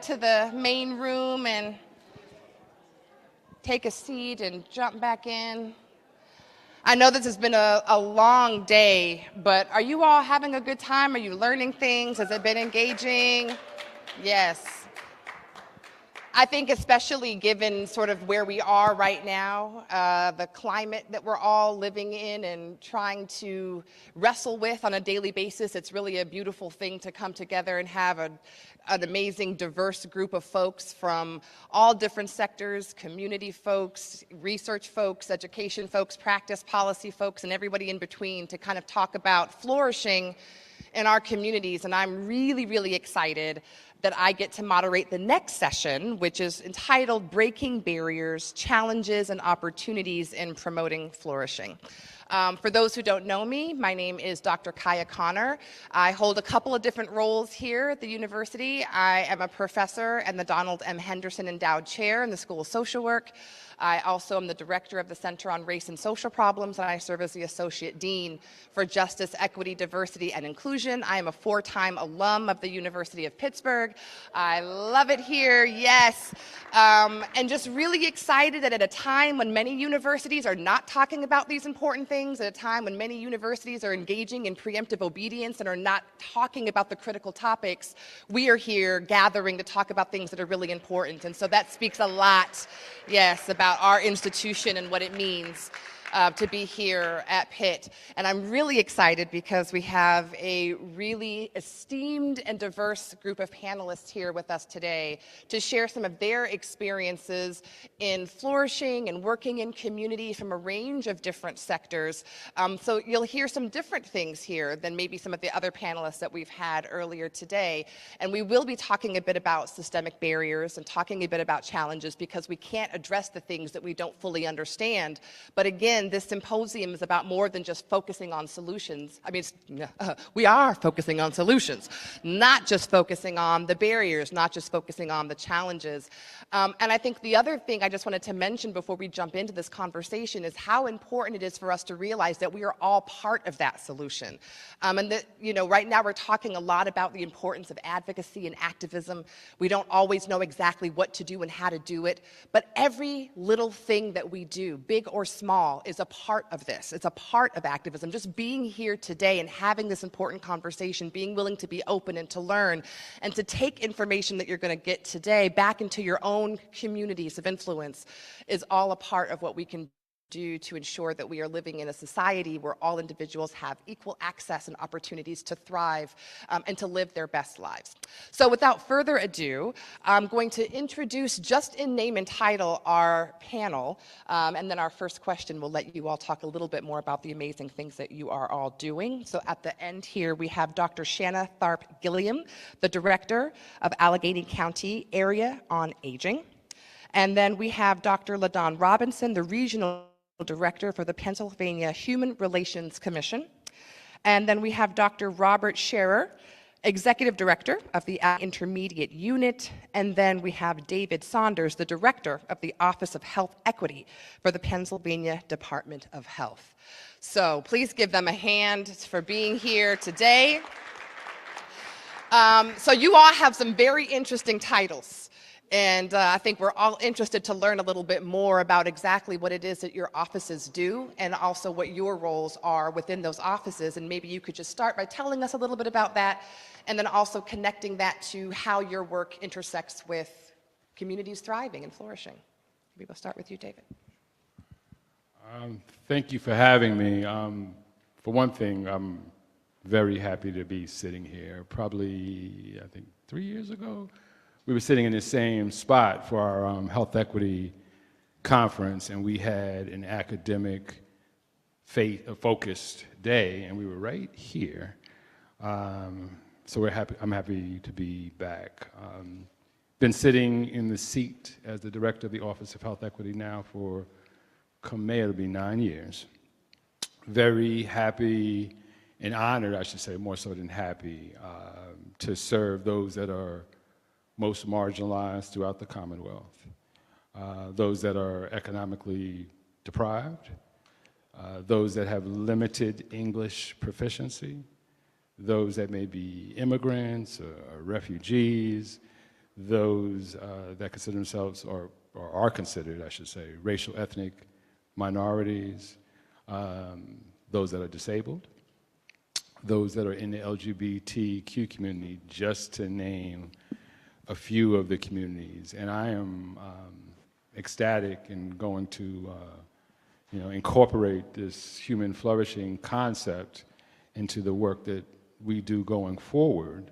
to the main room and take a seat and jump back in. I know this has been a long day, but are you all having a good time? Are you learning things? Has it been engaging? Yes. I think especially given sort of where we are right now, the climate that we're all living in and trying to wrestle with on a daily basis, it's really a beautiful thing to come together and have an amazing, diverse group of folks from all different sectors, community folks, research folks, education folks, practice policy folks, and everybody in between to kind of talk about flourishing in our communities. And I'm really, really excited that I get to moderate the next session, which is entitled Breaking Barriers, Challenges and Opportunities in Promoting Flourishing. For those who don't know me, my name is Dr. Kaya Connor. I hold a couple of different roles here at the university. I am a professor and the Donald M. Henderson Endowed Chair in the School of Social Work. I also am the director of the Center on Race and Social Problems, and I serve as the Associate Dean for Justice, Equity, Diversity, and Inclusion. I am a 4-time alum of the University of Pittsburgh. I love it here, yes. And just really excited that at a time when many universities are not talking about these important things, at a time when many universities are engaging in preemptive obedience and are not talking about the critical topics, we are here gathering to talk about things that are really important. And so that speaks a lot, yes, about our institution and what it means to be here at Pitt. And I'm really excited because we have a really esteemed and diverse group of panelists here with us today to share some of their experiences in flourishing and working in community from a range of different sectors. So you'll hear some different things here than maybe some of the other panelists that we've had earlier today. And we will be talking a bit about systemic barriers and talking a bit about challenges because we can't address the things that we don't fully understand. But again, this symposium is about more than just focusing on solutions. I mean, we are focusing on solutions, not just focusing on the barriers, not just focusing on the challenges. And I think the other thing I just wanted to mention before we jump into this conversation is how important it is for us to realize that we are all part of that solution. And that, right now we're talking a lot about the importance of advocacy and activism. We don't always know exactly what to do and how to do it, but every little thing that we do, big or small, is a part of this. It's a part of activism. Just being here today and having this important conversation, being willing to be open and to learn and to take information that you're going to get today back into your own communities of influence is all a part of what we can do to ensure that we are living in a society where all individuals have equal access and opportunities to thrive and to live their best lives. So without further ado, I'm going to introduce, just in name and title, our panel, and then our first question will let you all talk a little bit more about the amazing things that you are all doing. So at the end here, we have Dr. Shanna Tharp-Gilliam, the Director of Allegheny County Area on Aging. And then we have Dr. LaDon Robinson, the Regional Director for the Pennsylvania Human Relations Commission. And then we have Dr. Robert Scherer, Executive Director of the Intermediate Unit. And then we have David Saunders, the Director of the Office of Health Equity for the Pennsylvania Department of Health. So please give them a hand for being here today. So you all have some very interesting titles. And I think we're all interested to learn a little bit more about exactly what it is that your offices do and also what your roles are within those offices. And maybe you could just start by telling us a little bit about that and then also connecting that to how your work intersects with communities thriving and flourishing. Maybe we'll start with you, David. Thank you for having me. For one thing, I'm very happy to be sitting here. Probably, I think, 3 years ago, we were sitting in the same spot for our health equity conference, and we had an academic focused day, and we were right here. So I'm happy to be back. Been sitting in the seat as the director of the Office of Health Equity now for, it'll be 9 years. Very happy and honored, I should say, more so than happy, to serve those that are most marginalized throughout the Commonwealth, those that are economically deprived, those that have limited English proficiency, those that may be immigrants or refugees, those that consider themselves, or are considered, I should say, racial, ethnic minorities, those that are disabled, those that are in the LGBTQ community, just to name a few of the communities. And I am ecstatic and going to incorporate this human flourishing concept into the work that we do going forward.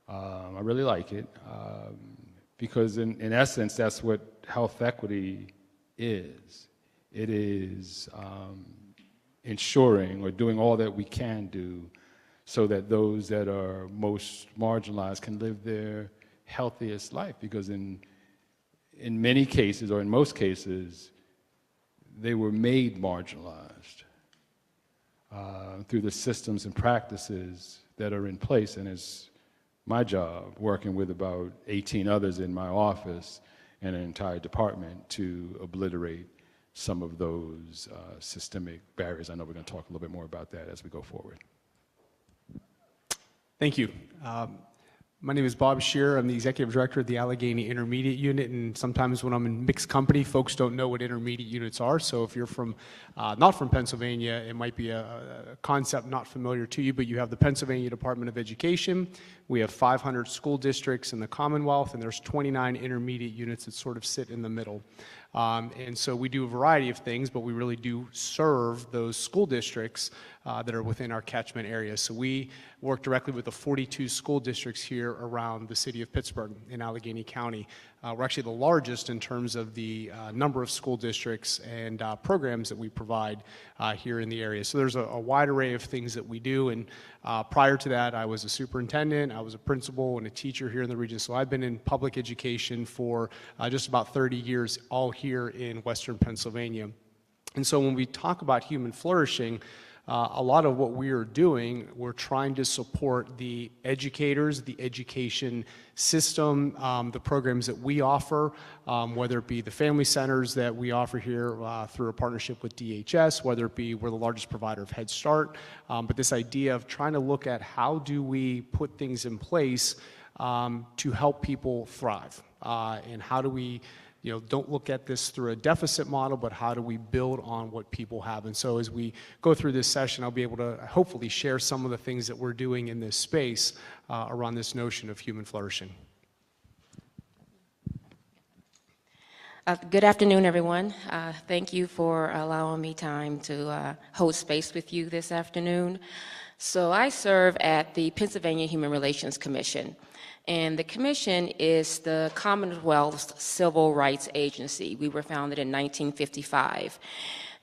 I really like it because in essence, that's what health equity is. It is ensuring or doing all that we can do so that those that are most marginalized can live their healthiest life, because in many cases, or in most cases, they were made marginalized through the systems and practices that are in place. And it's my job, working with about 18 others in my office and an entire department, to obliterate some of those systemic barriers. I know we're going to talk a little bit more about that as we go forward. Thank you. My name is Bob Shearer. I'm the Executive Director of the Allegheny Intermediate Unit, and sometimes when I'm in mixed company, folks don't know what intermediate units are. So if you're not from Pennsylvania, it might be a concept not familiar to you, but you have the Pennsylvania Department of Education. We have 500 school districts in the Commonwealth, and there's 29 intermediate units that sort of sit in the middle. And so we do a variety of things, but we really do serve those school districts that are within our catchment area. So we work directly with the 42 school districts here around the city of Pittsburgh in Allegheny County. We're actually the largest in terms of the number of school districts and programs that we provide here in the area. So there's a wide array of things that we do. And prior to that, I was a superintendent, I was a principal and a teacher here in the region. So I've been in public education for just about 30 years, all here in Western Pennsylvania. And so when we talk about human flourishing, a lot of what we are doing, we're trying to support the educators, the education system, the programs that we offer, whether it be the family centers that we offer here through a partnership with DHS, whether it be we're the largest provider of Head Start, but this idea of trying to look at how do we put things in place to help people thrive, and how do we don't look at this through a deficit model, but how do we build on what people have? And so as we go through this session, I'll be able to hopefully share some of the things that we're doing in this space around this notion of human flourishing. Good afternoon, everyone. Thank you for allowing me time to hold space with you this afternoon. So I serve at the Pennsylvania Human Relations Commission. And the Commission is the Commonwealth's civil rights agency. We were founded in 1955.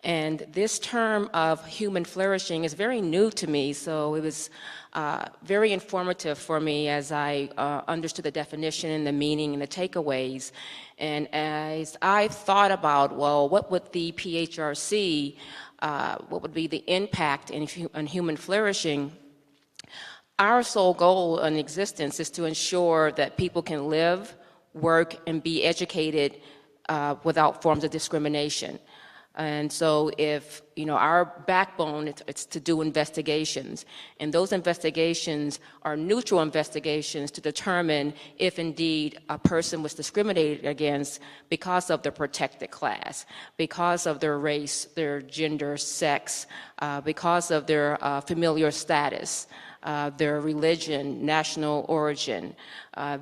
And this term of human flourishing is very new to me, so it was very informative for me as I understood the definition and the meaning and the takeaways. And as I thought about, well, what would the PHRC, what would be the impact on human flourishing? Our sole goal in existence is to ensure that people can live, work, and be educated without forms of discrimination. And so if, our backbone, it's to do investigations. And those investigations are neutral investigations to determine if indeed a person was discriminated against because of their protected class, because of their race, their gender, sex, because of their familial status, their religion, national origin.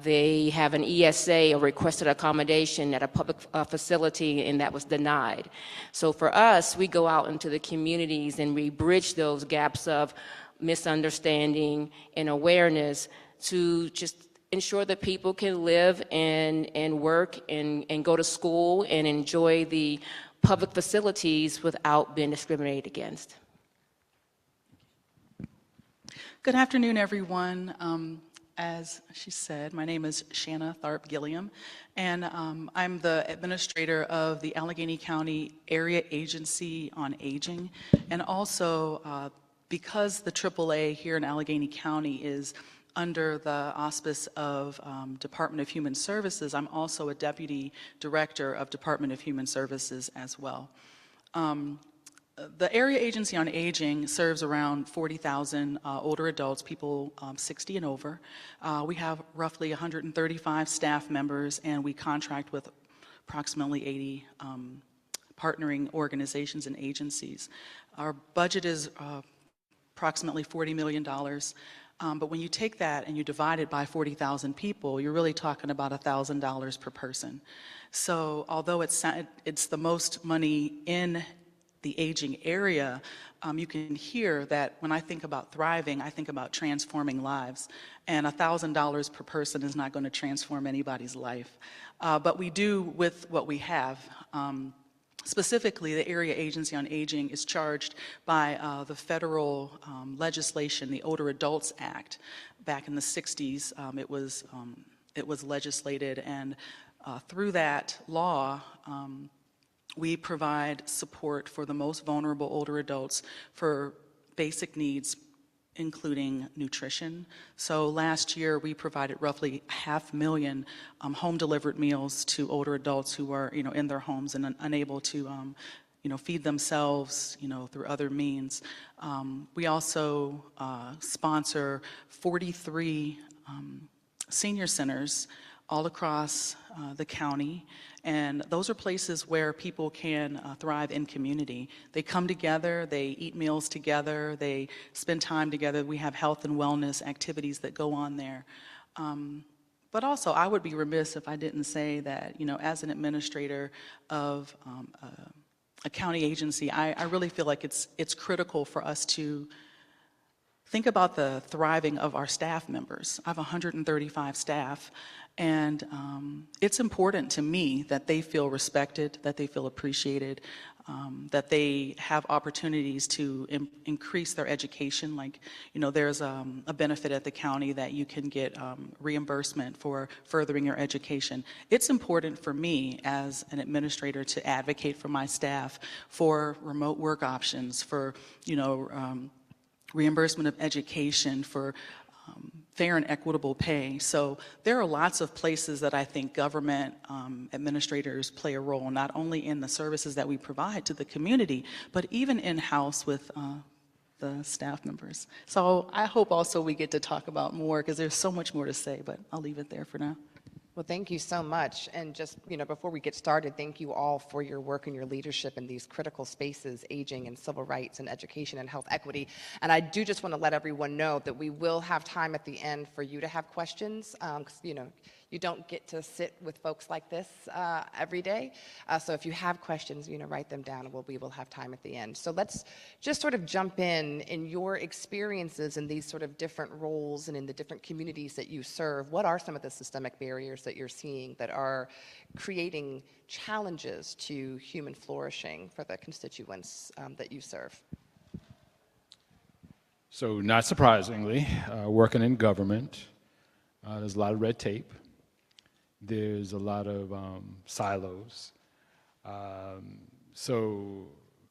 They have an ESA, a requested accommodation at a public facility, and that was denied. So for us, we go out into the communities and we bridge those gaps of misunderstanding and awareness to just ensure that people can live and work and go to school and enjoy the public facilities without being discriminated against. Good afternoon, everyone. As she said, my name is Shanna Tharp Gilliam, and I'm the administrator of the Allegheny County Area Agency on Aging. And also, because the AAA here in Allegheny County is under the auspice of Department of Human Services, I'm also a deputy director of Department of Human Services as well. The Area Agency on Aging serves around 40,000 older adults, people 60 and over. We have roughly 135 staff members, and we contract with approximately 80 partnering organizations and agencies. Our budget is approximately $40 million. But when you take that and you divide it by 40,000 people, you're really talking about $1,000 per person. So although it's the most money in the aging area, you can hear that when I think about thriving, I think about transforming lives. And $1,000 per person is not going to transform anybody's life. But we do with what we have. Specifically, the Area Agency on Aging is charged by the federal legislation, the Older Adults Act. Back in the 60s, it was legislated, and through that law, we provide support for the most vulnerable older adults for basic needs, including nutrition. So last year we provided roughly 500,000 home-delivered meals to older adults who are, in their homes and unable to, feed themselves, through other means. We also sponsor 43 senior centers all across the county, and those are places where people can thrive in community. They come together, they eat meals together, they spend time together. We have health and wellness activities that go on there. But also, I would be remiss if I didn't say that, as an administrator of a county agency, I really feel like it's critical for us to think about the thriving of our staff members. I have 135 staff, and it's important to me that they feel respected, that they feel appreciated, that they have opportunities to increase their education. Like, there's a benefit at the county that you can get reimbursement for furthering your education. It's important for me as an administrator to advocate for my staff for remote work options, for, reimbursement of education, for fair and equitable pay. So there are lots of places that I think government administrators play a role, not only in the services that we provide to the community, but even in-house with the staff members. So I hope also we get to talk about more, because there's so much more to say, but I'll leave it there for now. Well, thank you so much. And just, before we get started, thank you all for your work and your leadership in these critical spaces, aging and civil rights and education and health equity. And I do just want to let everyone know that we will have time at the end for you to have questions, because, you don't get to sit with folks like this every day. So if you have questions, write them down, and we will have time at the end. So let's just sort of jump in your experiences in these sort of different roles and in the different communities that you serve. What are some of the systemic barriers that you're seeing that are creating challenges to human flourishing for the constituents that you serve? So not surprisingly, working in government, there's a lot of red tape. There's a lot of silos. So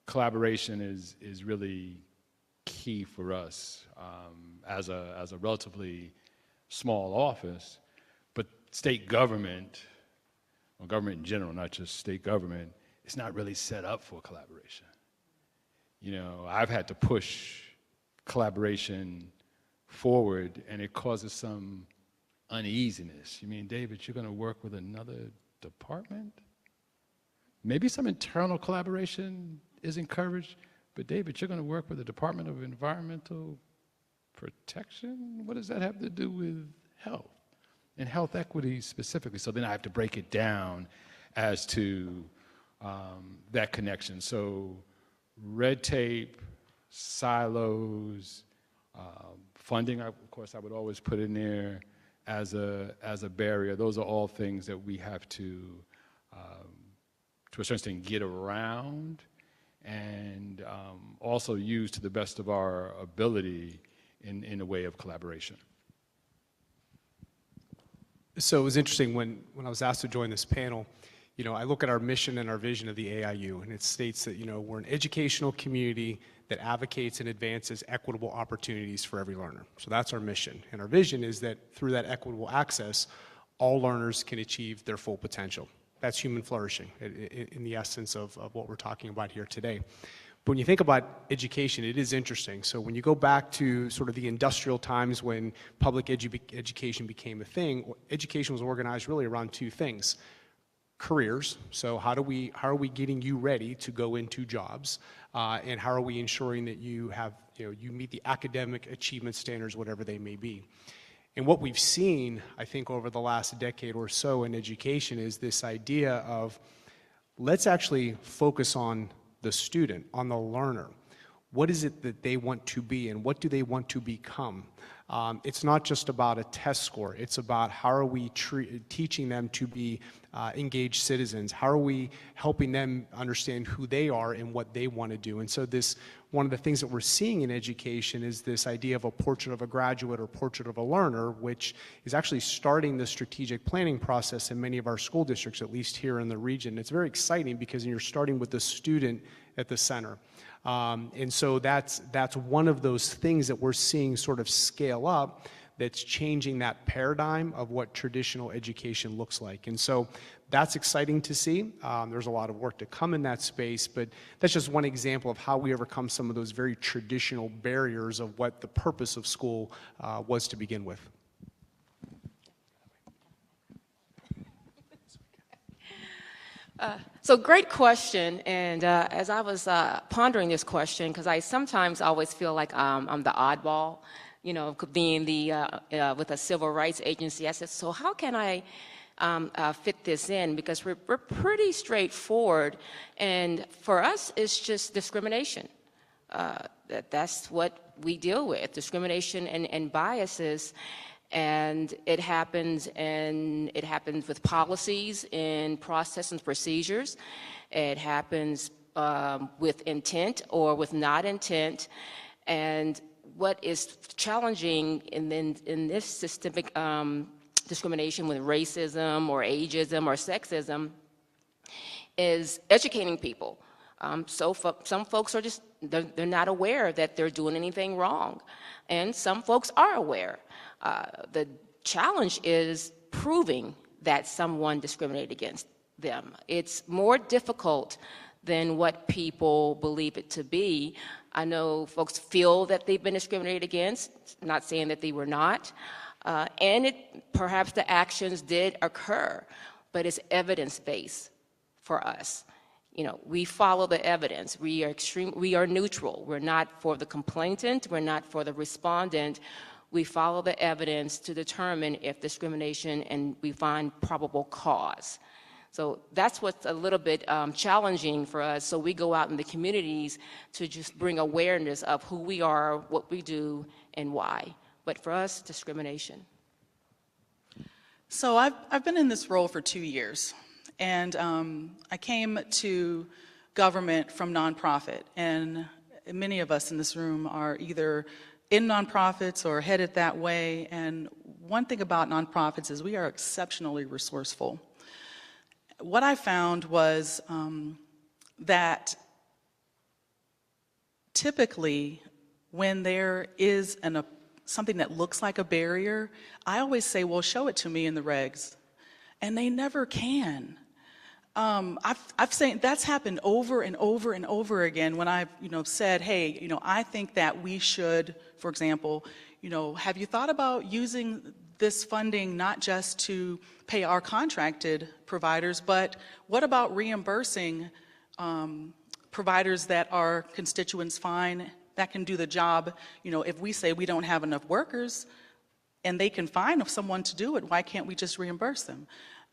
collaboration is really key for us as a relatively small office. But state government, or government in general, not just state government, it's not really set up for collaboration. I've had to push collaboration forward, and it causes some uneasiness. You mean, David, you're going to work with another department? Maybe some internal collaboration is encouraged, but David, you're going to work with the Department of Environmental Protection? What does that have to do with health and health equity specifically? So then I have to break it down as to that connection. So red tape, silos, funding, of course, I would always put in there as a barrier. Those are all things that we have to a certain extent, get around and also use to the best of our ability in a way of collaboration. So it was interesting when I was asked to join this panel. I look at our mission and our vision of the AIU, and it states that we're an educational community that advocates and advances equitable opportunities for every learner. So that's our mission. And our vision is that through that equitable access, all learners can achieve their full potential. That's human flourishing in the essence of what we're talking about here today. But when you think about education, it is interesting. So when you go back to sort of the industrial times when public education became a thing, education was organized really around two things. Careers, so how are we getting you ready to go into jobs, and how are we ensuring that you meet the academic achievement standards, whatever they may be. And what we've seen, I think, over the last decade or so in education is this idea of let's actually focus on the student, on the learner. What is it that they want to be and what do they want to become? It's not just about a test score. It's about how are we teaching them to be engaged citizens? How are we helping them understand who they are and what they want to do? And so one of the things that we're seeing in education is this idea of a portrait of a graduate or portrait of a learner, which is actually starting the strategic planning process in many of our school districts, at least here in the region. It's very exciting because you're starting with the student at the center. And so that's one of those things that we're seeing sort of scale up that's changing that paradigm of what traditional education looks like. And so that's exciting to see. There's a lot of work to come in that space, but that's just one example of how we overcome some of those very traditional barriers of what the purpose of school was to begin with. So great question, and as I was pondering this question, because I sometimes always feel like I'm the oddball, being with a civil rights agency. I said, so how can I fit this in? Because we're pretty straightforward, and for us, it's just discrimination. That's what we deal with, discrimination and biases. And it happens with policies and process and procedures. It happens with intent or with not intent. And what is challenging in this systemic discrimination with racism or ageism or sexism is educating people. Some folks are just, they're not aware that they're doing anything wrong. And some folks are aware. The challenge is proving that someone discriminated against them. It's more difficult than what people believe it to be. I know folks feel that they've been discriminated against, not saying that they were not, and perhaps the actions did occur, but it's evidence-based for us. We follow the evidence. We are neutral. We're not for the complainant. We're not for the respondent. We follow the evidence to determine if discrimination and we find probable cause. So that's what's a little bit challenging for us. So we go out in the communities to just bring awareness of who we are, what we do, and why. But for us, discrimination. So I've been in this role for 2 years, and I came to government from nonprofit, and many of us in this room are either in nonprofits or headed that way. And one thing about nonprofits is we are exceptionally resourceful. What I found was that typically when there is something that looks like a barrier, I always say, well, show it to me in the regs. And they never can. I've seen that's happened over and over and over again when I've said, hey, I think that we should, for example, have you thought about using this funding not just to pay our contracted providers, but what about reimbursing providers that our constituents find that can do the job? If we say we don't have enough workers and they can find someone to do it, why can't we just reimburse them?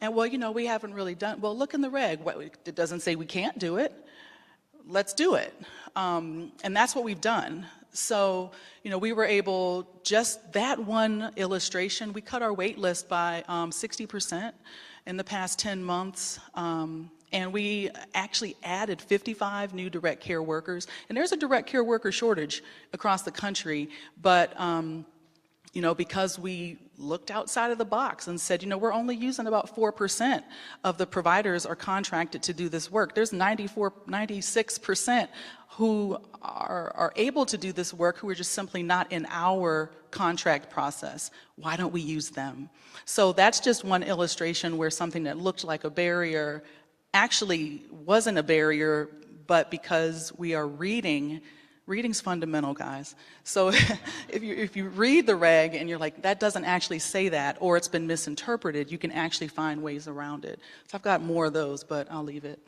And well, we haven't really done, well, look in the reg. It doesn't say we can't do it. Let's do it. And that's what we've done. So, we were able, just that one illustration, we cut our wait list by 60% in the past 10 months. And we actually added 55 new direct care workers. And there's a direct care worker shortage across the country, but because we looked outside of the box and said, we're only using about 4% of the providers are contracted to do this work. There's 96% who are able to do this work who are just simply not in our contract process. Why don't we use them? So that's just one illustration where something that looked like a barrier actually wasn't a barrier, but because we are reading, reading's fundamental, guys. So if you read the reg and you're like, that doesn't actually say that, or it's been misinterpreted, you can actually find ways around it. So I've got more of those, but I'll leave it.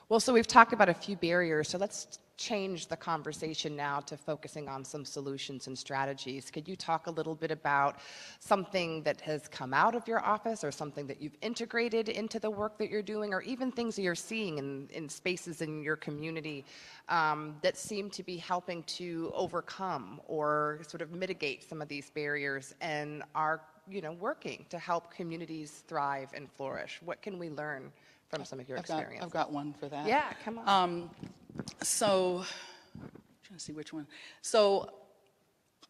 Well, so we've talked about a few barriers, so let's change the conversation now to focusing on some solutions and strategies. Could you talk a little bit about something that has come out of your office or something that you've integrated into the work that you're doing, or even things that you're seeing in spaces in your community that seem to be helping to overcome or sort of mitigate some of these barriers and are, you know, working to help communities thrive and flourish? What can we learn from some of your experience? I've got one for that. Yeah, come on. So, I'm trying to see which one. So,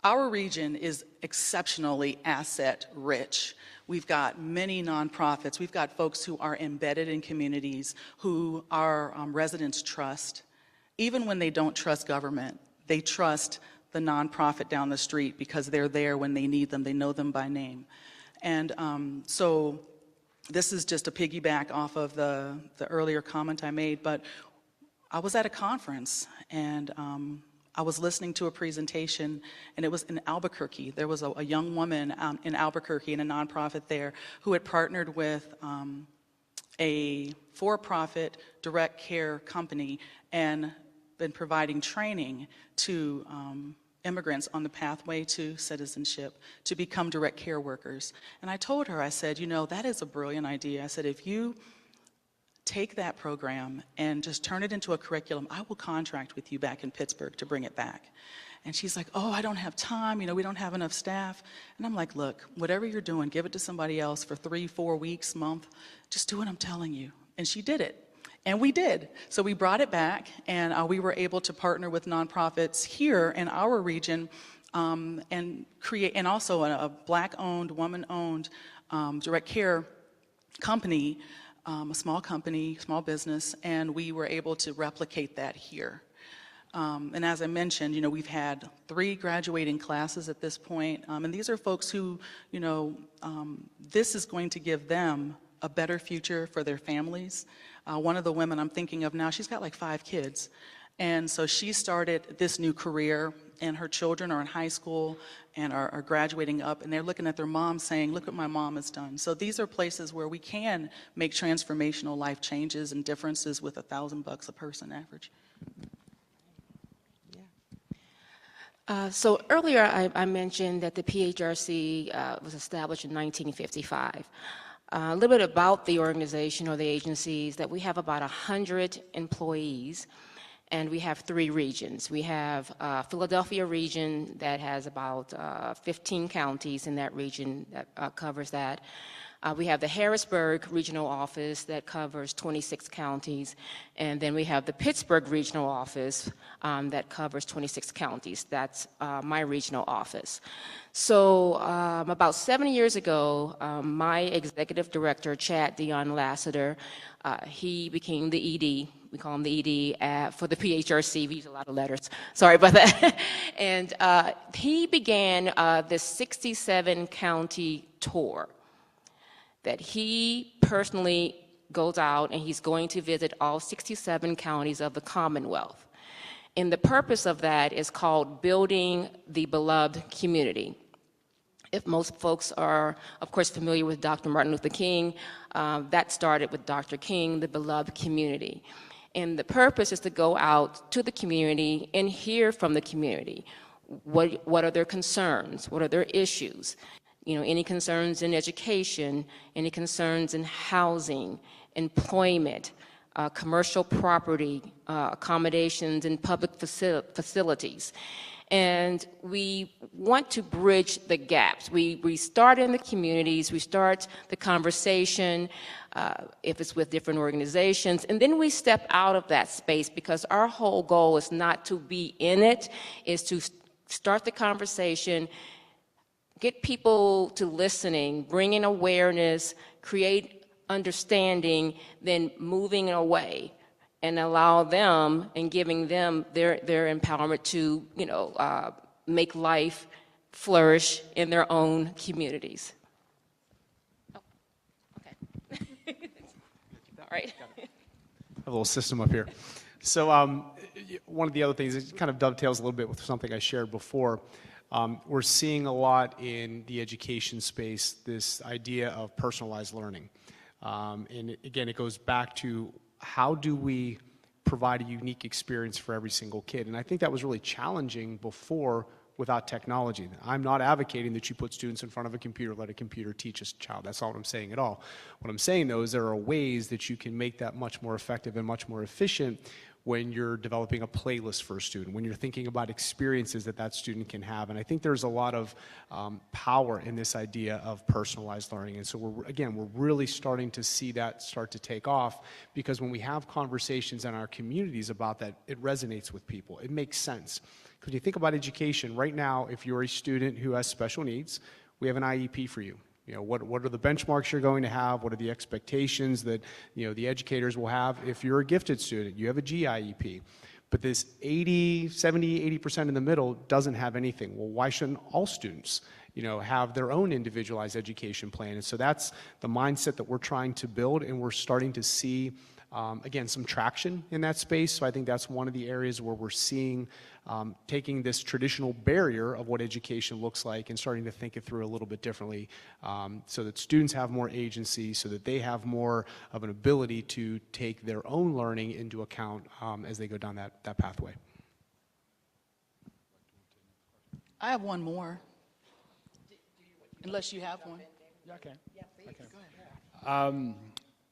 our region is exceptionally asset rich. We've got many nonprofits. We've got folks who are embedded in communities, who our residents trust. Even when they don't trust government, they trust the nonprofit down the street because they're there when they need them. They know them by name. And so this is just a piggyback off of the earlier comment I made, but I was at a conference and I was listening to a presentation, and it was in Albuquerque. There was a young woman in Albuquerque in a nonprofit there who had partnered with a for-profit direct care company and been providing training to immigrants on the pathway to citizenship to become direct care workers. And I told her, I said, you know, that is a brilliant idea. I said, if you take that program and just turn it into a curriculum, I will contract with you back in Pittsburgh to bring it back. And she's like, oh, I don't have time, you know, we don't have enough staff. And I'm like, look, whatever you're doing, give it to somebody else for 3-4 weeks, month, just do what I'm telling you. And she did it. And we did. So we brought it back, and we were able to partner with nonprofits here in our region and create, and also a Black-owned, woman-owned direct care company, a small business, and we were able to replicate that here. And as I mentioned, you know, we've had 3 graduating classes at this point, and these are folks who, you know, this is going to give them a better future for their families. One of the women I'm thinking of now, she's got like 5 kids. And so she started this new career, and her children are in high school and are graduating up, and they're looking at their mom saying, look what my mom has done. So these are places where we can make transformational life changes and differences with $1,000 a person average. So earlier I mentioned that the PHRC was established in 1955. A little bit about the organization or the agencies, that we have about 100 employees, and we have 3 regions. We have Philadelphia region that has about 15 counties in that region that covers that. We have the Harrisburg regional office that covers 26 counties, and then we have the Pittsburgh regional office that covers 26 counties. That's my regional office. So about 7 years ago, my executive director, Chad Dion Lassiter, he became the ED. We call him the ED for the PHRC. We use a lot of letters. Sorry about that. And he began this 67 county tour that he personally goes out and he's going to visit all 67 counties of the Commonwealth. And the purpose of that is called Building the Beloved Community. If most folks are, of course, familiar with Dr. Martin Luther King, that started with Dr. King, the beloved community. And the purpose is to go out to the community and hear from the community. What are their concerns? What are their issues? You know, any concerns in education, any concerns in housing, employment, commercial property, accommodations in public facilities. And we want to bridge the gaps. We start in the communities, we start the conversation, if it's with different organizations, and then we step out of that space, because our whole goal is not to be in it, is to start the conversation, get people to listening, bring in awareness, create understanding, then moving away, and allow them and giving them their empowerment to, you know, make life flourish in their own communities. Oh, okay. All right. a little system up here. So one of the other things, it kind of dovetails a little bit with something I shared before. We're seeing a lot in the education space, this idea of personalized learning. And again, it goes back to how do we provide a unique experience for every single kid? And I think that was really challenging before without technology. I'm not advocating that you put students in front of a computer, let a computer teach a child. That's not what I'm saying at all. What I'm saying, though, is there are ways that you can make that much more effective and much more efficient when you're developing a playlist for a student, when you're thinking about experiences that that student can have. And I think there's a lot of power in this idea of personalized learning. And so we're really starting to see that start to take off, because when we have conversations in our communities about that, it resonates with people. It makes sense. Because you think about education, right now, if you're a student who has special needs, we have an IEP for you. You know, what are the benchmarks you're going to have? What are the expectations that, the educators will have? If you're a gifted student, you have a GIEP. But this 80% in the middle doesn't have anything. Well, why shouldn't all students, have their own individualized education plan? And so that's the mindset that we're trying to build, and we're starting to see, again, some traction in that space. So I think that's one of the areas where we're seeing taking this traditional barrier of what education looks like and starting to think it through a little bit differently, so that students have more agency, so that they have more of an ability to take their own learning into account as they go down that pathway. I have one more. Unless you have one. Yeah, okay. Yeah, please. Okay. Go ahead.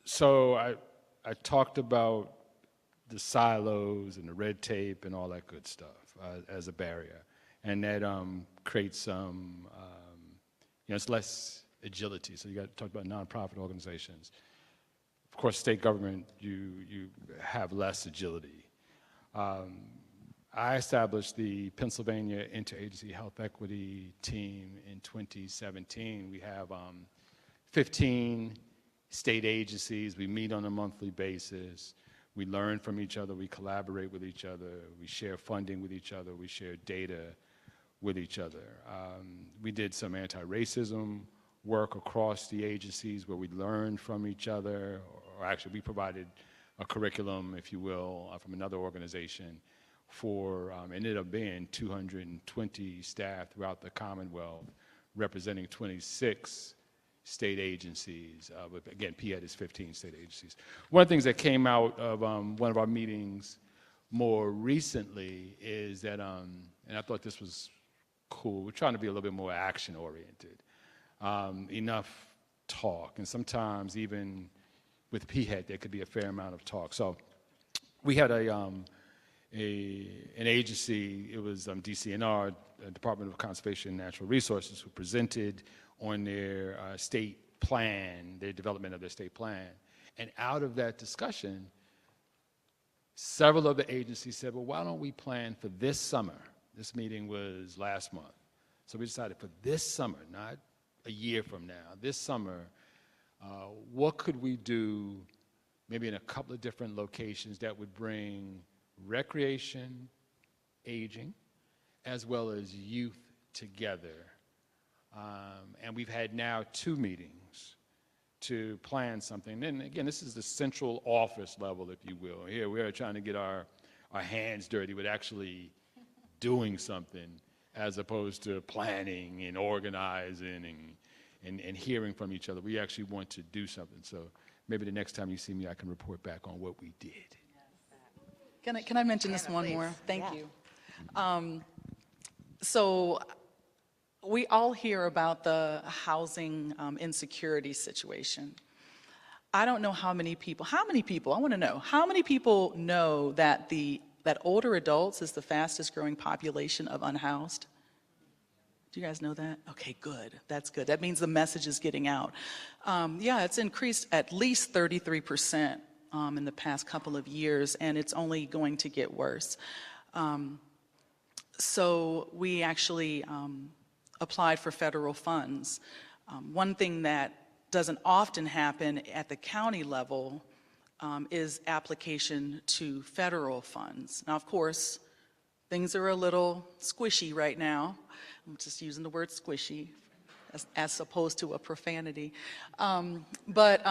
So I talked about the silos and the red tape and all that good stuff as a barrier, and that creates some, it's less agility. So you got to talk about nonprofit organizations. Of course, state government, you have less agility. I established the Pennsylvania Interagency Health Equity Team in 2017. We have 15 state agencies. We meet on a monthly basis. We learn from each other. We collaborate with each other. We share funding with each other. We share data with each other. We did some anti-racism work across the agencies where we learned from each other, or actually we provided a curriculum, if you will, from another organization for, ended up being 220 staff throughout the Commonwealth, representing 26 state agencies, but again, PED is 15 state agencies. One of the things that came out of one of our meetings more recently is that, and I thought this was cool, we're trying to be a little bit more action-oriented. Enough talk, and sometimes even with PHET, there could be a fair amount of talk. So we had an agency, it was DCNR, Department of Conservation and Natural Resources, who presented on their state plan, their development of their state plan. And out of that discussion, several of the agencies said, well, why don't we plan for this summer? This meeting was last month. So we decided for this summer, not a year from now, this summer, what could we do maybe in a couple of different locations that would bring recreation, aging, as well as youth together. And we've had now 2 meetings to plan something. And again, this is the central office level, if you will. Here we are trying to get our hands dirty with actually doing something, as opposed to planning and organizing and hearing from each other. We actually want to do something. So maybe the next time you see me, I can report back on what we did. Can I mention this one more? Thank you. So we all hear about the housing insecurity situation. I don't know how many people, I want to know, how many people know that that older adults is the fastest growing population of unhoused? Do you guys know that? Okay, good. That's good. That means the message is getting out. Yeah, it's increased at least 33% in the past couple of years, and it's only going to get worse. So we actually applied for federal funds. One thing that doesn't often happen at the county level is application to federal funds. Now, of course, things are a little squishy right now. I'm just using the word squishy as opposed to a profanity. But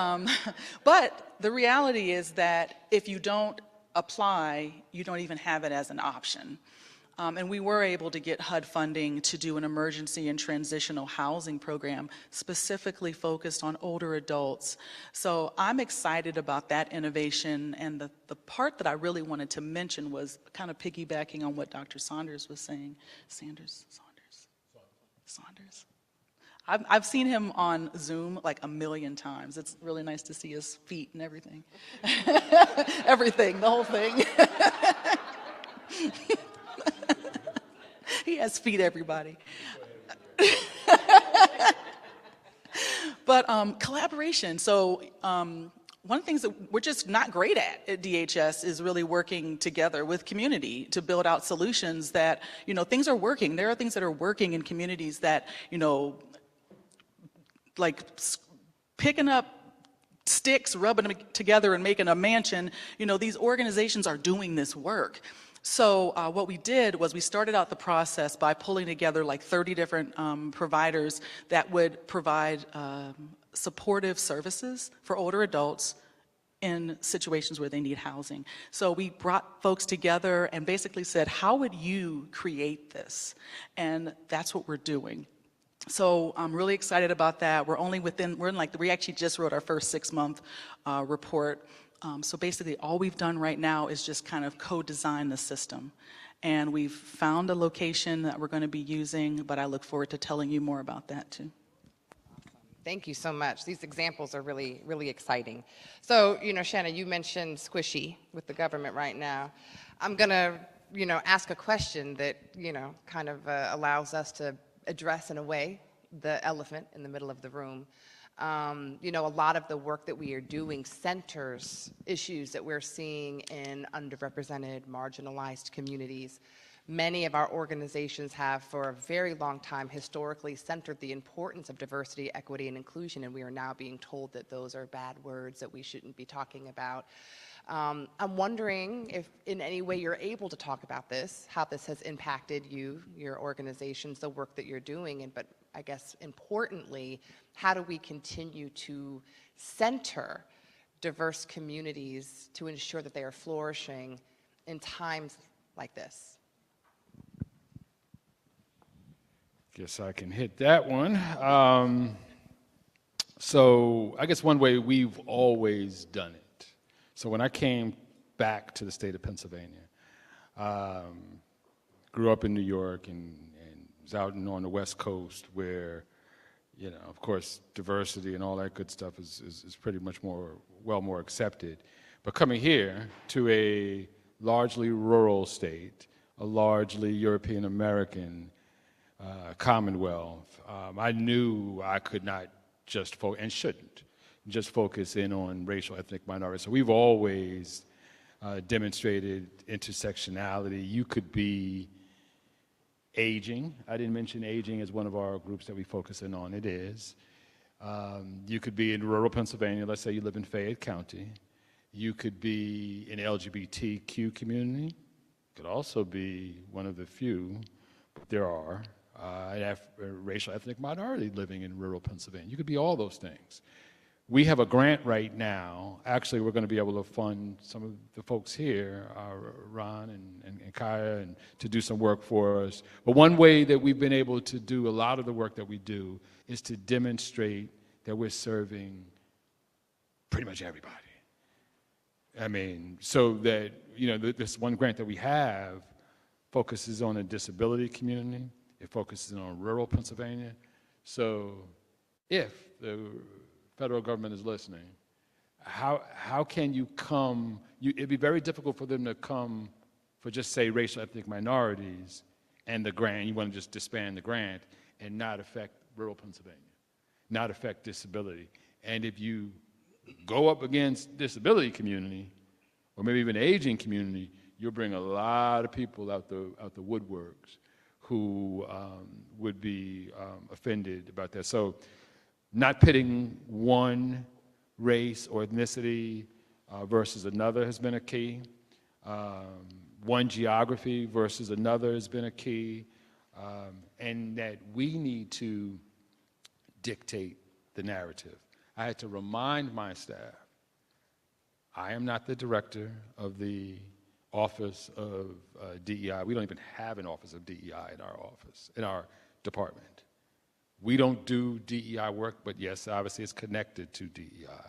but the reality is that if you don't apply, you don't even have it as an option. And we were able to get HUD funding to do an emergency and transitional housing program specifically focused on older adults. So I'm excited about that innovation. And the part that I really wanted to mention was kind of piggybacking on what Dr. Saunders was saying. Saunders. I've seen him on Zoom like a million times. It's really nice to see his feet and everything. Everything, the whole thing. He has feet, everybody. But collaboration. So one of the things that we're just not great at DHS is really working together with community to build out solutions that, things are working. There are things that are working in communities that, like picking up sticks, rubbing them together and making a mansion. These organizations are doing this work. So what we did was we started out the process by pulling together like 30 different providers that would provide supportive services for older adults in situations where they need housing. So we brought folks together and basically said, how would you create this? And that's what we're doing. So I'm really excited about that. We actually just wrote our first 6-month report. So basically all we've done right now is just kind of co-design the system. And we've found a location that we're going to be using, but I look forward to telling you more about that too. Thank you so much. These examples are really, really exciting. So, Shanna, you mentioned squishy with the government right now. I'm going to, ask a question that, kind of allows us to address in a way the elephant in the middle of the room. A lot of the work that we are doing centers issues that we're seeing in underrepresented, marginalized communities. Many of our organizations have, for a very long time, historically centered the importance of diversity, equity, and inclusion, and we are now being told that those are bad words that we shouldn't be talking about. I'm wondering if in any way you're able to talk about this, how this has impacted you, your organizations, the work that you're doing, but I guess importantly, how do we continue to center diverse communities to ensure that they are flourishing in times like this? Guess I can hit that one. So I guess one way we've always done it. So when I came back to the state of Pennsylvania, grew up in New York and was out on the West Coast where, of course, diversity and all that good stuff is pretty much more accepted. But coming here to a largely rural state, a largely European American Commonwealth, I knew I could not just and shouldn't just focus in on racial ethnic minorities. So we've always demonstrated intersectionality. You could be aging. I didn't mention aging as one of our groups that we focus in on. It is. You could be in rural Pennsylvania. Let's say you live in Fayette County. You could be an LGBTQ community. Could also be one of the few, there are, racial ethnic minority living in rural Pennsylvania. You could be all those things. We have a grant right now. Actually, we're going to be able to fund some of the folks here, Ron and Kaya, and to do some work for us. But one way that we've been able to do a lot of the work that we do is to demonstrate that we're serving pretty much everybody. I mean, so that, this one grant that we have focuses on a disability community. It focuses on rural Pennsylvania. So if the federal government is listening, how can you come, it'd be very difficult for them to come for just say racial ethnic minorities and the grant, you want to just disband the grant and not affect rural Pennsylvania, not affect disability. And if you go up against disability community, or maybe even aging community, you'll bring a lot of people out the woodworks who would be offended about that. So not pitting one race or ethnicity versus another has been a key. One geography versus another has been a key. And that we need to dictate the narrative. I had to remind my staff, I am not the director of the Office of DEI. We don't even have an Office of DEI in our department. We don't do DEI work, but yes, obviously it's connected to DEI.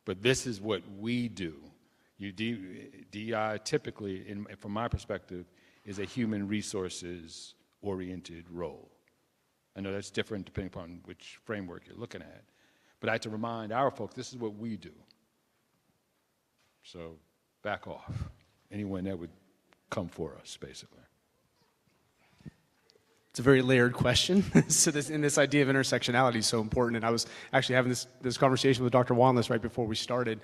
But this is what we do. DEI typically, from my perspective, is a human resources oriented role. I know that's different depending upon which framework you're looking at. But I had to remind our folks, this is what we do. So back off. Anyone that would come for us, basically. It's a very layered question. So this idea of intersectionality is so important. And I was actually having this conversation with Dr. Wanless right before we started.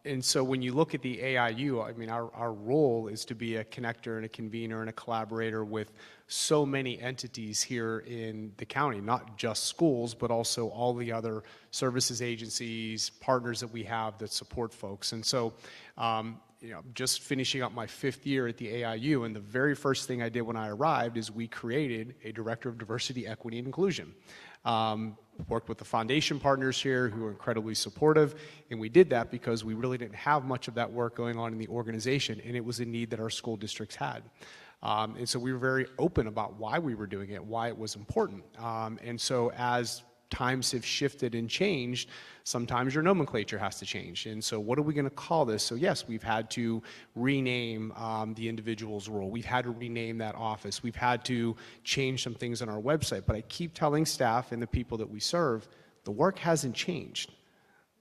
And so when you look at the AIU, I mean, our role is to be a connector and a convener and a collaborator with so many entities here in the county, not just schools, but also all the other services agencies, partners that we have that support folks. And so, just finishing up my 5th year at the AIU, and the very first thing I did when I arrived is we created a Director of Diversity, Equity, and Inclusion. Worked with the foundation partners here who are incredibly supportive, and we did that because we really didn't have much of that work going on in the organization, and it was a need that our school districts had. And so we were very open about why we were doing it, why it was important. And so as times have shifted and changed, sometimes your nomenclature has to change. And so what are we going to call this? So yes, we've had to rename the individual's role. We've had to rename that office. We've had to change some things on our website. But I keep telling staff and the people that we serve, the work hasn't changed.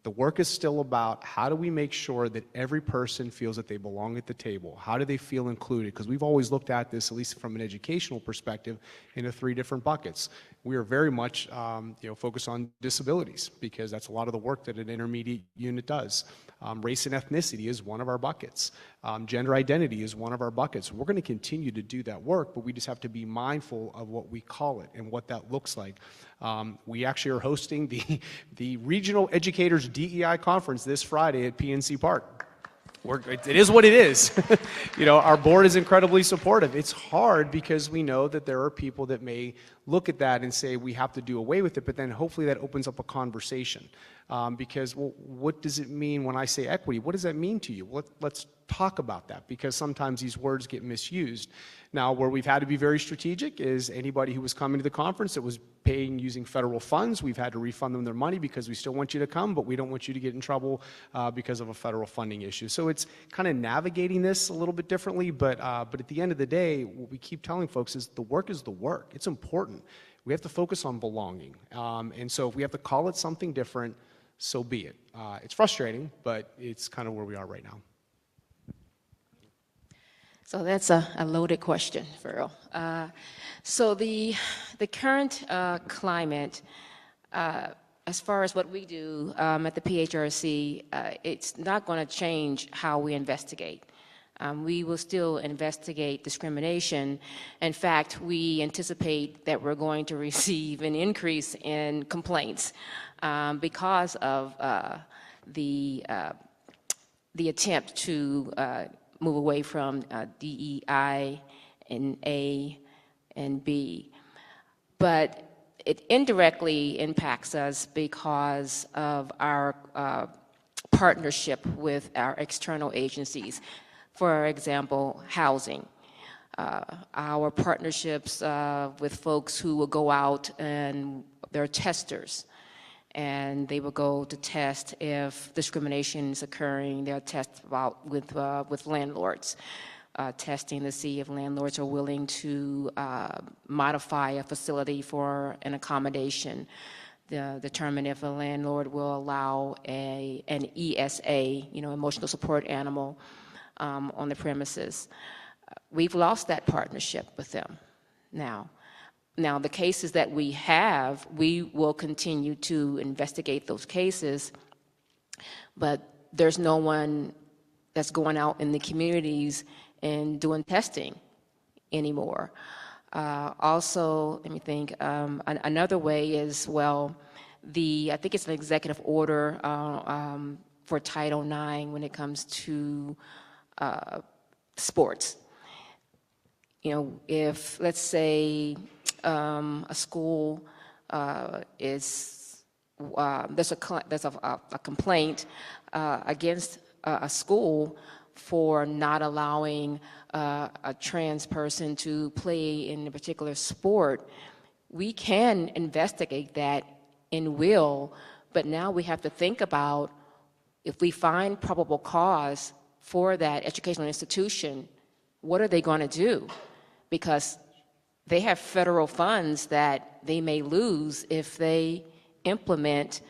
The work is still about how do we make sure that every person feels that they belong at the table? How do they feel included? Because we've always looked at this, at least from an educational perspective, into 3 different buckets. We are very much focused on disabilities because that's a lot of the work that an intermediate unit does. Race and ethnicity is one of our buckets. Gender identity is one of our buckets. We're going to continue to do that work, but we just have to be mindful of what we call it and what that looks like. We actually are hosting the Regional Educators DEI Conference this Friday at PNC Park. It is what it is. Our board is incredibly supportive. It's hard because we know that there are people that may look at that and say we have to do away with it, but then hopefully that opens up a conversation. Because, well, what does it mean when I say equity? What does that mean to you? Let's talk about that, because sometimes these words get misused. Now, where we've had to be very strategic is anybody who was coming to the conference that was paying using federal funds, we've had to refund them their money because we still want you to come, but we don't want you to get in trouble because of a federal funding issue. So it's kind of navigating this a little bit differently, but at the end of the day, what we keep telling folks is the work is the work. It's important. We have to focus on belonging. And so if we have to call it something different, so be it. It's frustrating, but it's kind of where we are right now. So that's a loaded question, Farrell. So the current climate, as far as what we do at the PHRC, it's not going to change how we investigate. We will still investigate discrimination. In fact, we anticipate that we're going to receive an increase in complaints because of the attempt to move away from DEI and A and B. But it indirectly impacts us because of our partnership with our external agencies. For example, housing. Our partnerships with folks who will go out and they're testers, and they will go to test if discrimination is occurring. They'll test about with landlords, testing to see if landlords are willing to modify a facility for an accommodation. Determine if a landlord will allow an ESA, emotional support animal, on the premises. We've lost that partnership with them now. Now, the cases that we have, we will continue to investigate those cases, but there's no one that's going out in the communities and doing testing anymore. Also, let me think, another way is, well, I think it's an executive order for Title IX when it comes to sports. If, let's say, a school there's a complaint against a school for not allowing a trans person to play in a particular sport, we can investigate that and will, but now we have to think about if we find probable cause for that educational institution, what are they going to do? Because they have federal funds that they may lose if they implement,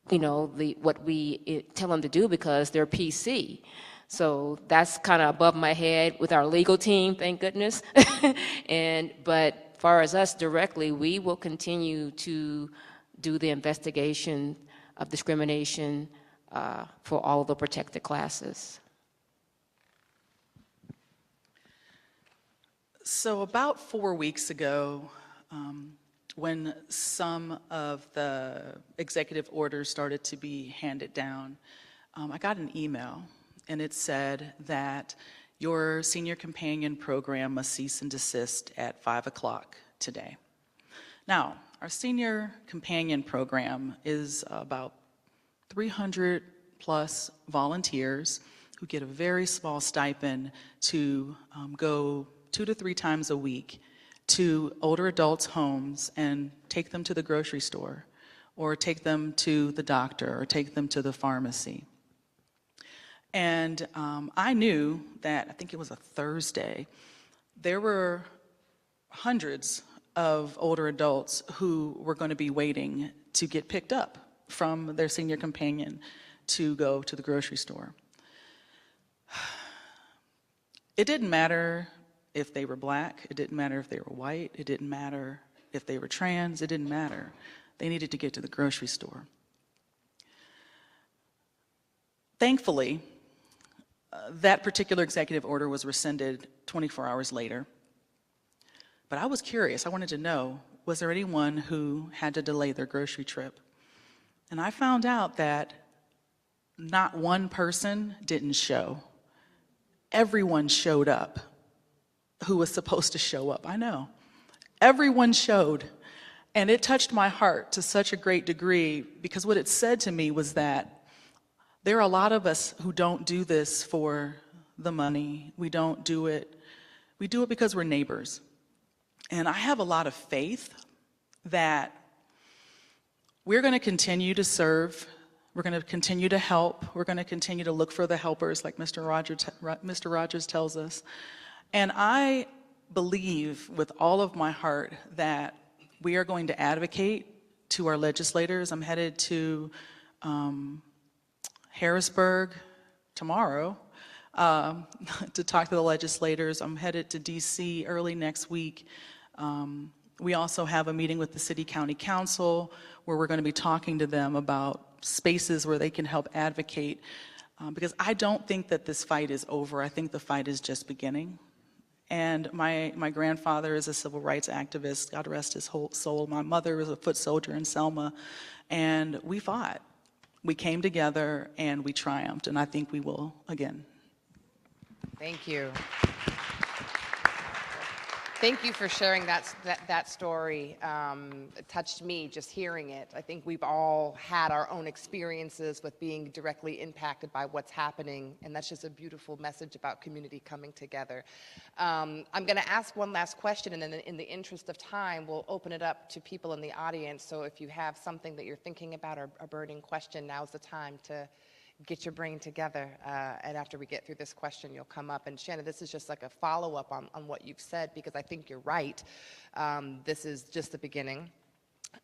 what we tell them to do because they're PC. So that's kind of above my head with our legal team, thank goodness. But as far as us directly, we will continue to do the investigation of discrimination for all the protected classes. So about 4 weeks ago, when some of the executive orders started to be handed down, I got an email, and it said that your senior companion program must cease and desist at 5 o'clock today. Now, our senior companion program is about 300 plus volunteers who get a very small stipend to go 2 to 3 times a week to older adults' homes and take them to the grocery store, or take them to the doctor, or take them to the pharmacy. And I knew that, I think it was a Thursday, there were hundreds of older adults who were going to be waiting to get picked up from their senior companion to go to the grocery store. It didn't matter if they were black, it didn't matter if they were white, it didn't matter if they were trans, it didn't matter. They needed to get to the grocery store. Thankfully, that particular executive order was rescinded 24 hours later. But I was curious, I wanted to know, was there anyone who had to delay their grocery trip? And I found out that not one person didn't show. Everyone showed up who was supposed to show up. I know. Everyone showed. And it touched my heart to such a great degree, because what it said to me was that there are a lot of us who don't do this for the money. We don't do it. We do it because we're neighbors. And I have a lot of faith that we're going to continue to serve. We're going to continue to help. We're going to continue to look for the helpers, like Mr. Rogers tells us. And I believe with all of my heart that we are going to advocate to our legislators. I'm headed to Harrisburg tomorrow to talk to the legislators. I'm headed to DC early next week. We also have a meeting with the City County Council where we're going to be talking to them about spaces where they can help advocate, because I don't think that this fight is over. I think the fight is just beginning. And my grandfather is a civil rights activist, God rest his whole soul. My mother was a foot soldier in Selma, and we fought. We came together and we triumphed, and I think we will again. Thank you. Thank you for sharing that story. It touched me just hearing it. I think we've all had our own experiences with being directly impacted by what's happening, and that's just a beautiful message about community coming together. I'm going to ask one last question, and then in the interest of time, we'll open it up to people in the audience. So if you have something that you're thinking about or a burning question, now's the time to get your brain together, and after we get through this question, you'll come up. And Shanna, this is just like a follow-up on what you've said, because I think you're right. This is just the beginning.